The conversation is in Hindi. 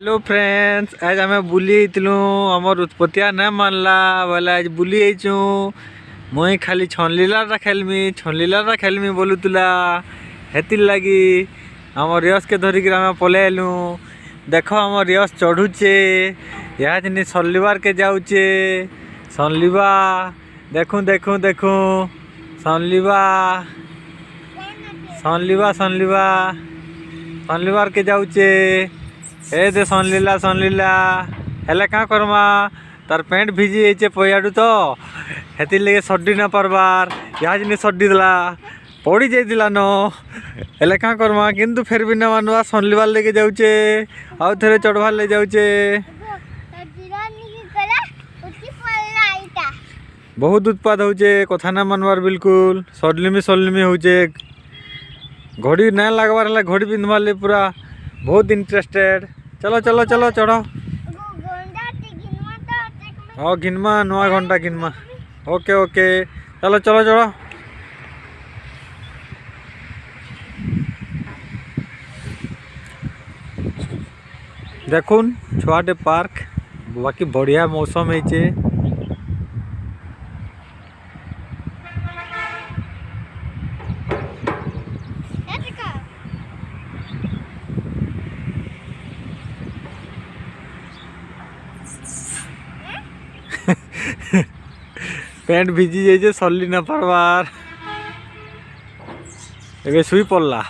हेलो फ्रेंड्स, आज आम बुली आमर उत्पत्तिया नहीं मानला बोले आज बुली मुई खाली छनलीला खेलमी बोलूला हेतिर लगी आम रियस के धरिक पलैलु। देख आम रियस चढ़ुचे यहाँ जिन सनलिबार के जाऊचे सनलिबा देखूँ देखूँ देखूँ सनलिबा सनलिबा सनलिबा सनलिबार के जाऊचे ए दे सनलीला सनलीला हेले क्या करमा तार पेंट भिजी जाइए पैयाडू तो हेती लगे सड्डी ना पारबार यहाँ जिन सड्डी देला पड़ी जाइला न हेले क्या करमा किंतु फिर भी ना मानवा सनलिबार लेके जाऊचे आउ थे चढ़वार ले जाऊचे। बहुत उत्पाद होचे कथा ना मानवार बिल्कुल सडलिमी होचे घड़ी ना लगवार है घड़ी पिंधवार ले पूरा बहुत इंटरेस्टेड। चलो चलो चलो चढ़ो हाँ घिनमा नुआ घंटा घिनमा ओके ओके चलो चलो चढ़ो। देखुन छुआटे पार्क बाकी बढ़िया मौसम है। पेंट भिजी जाइए सल्ली ना पारबार एबे शुई पड़ला।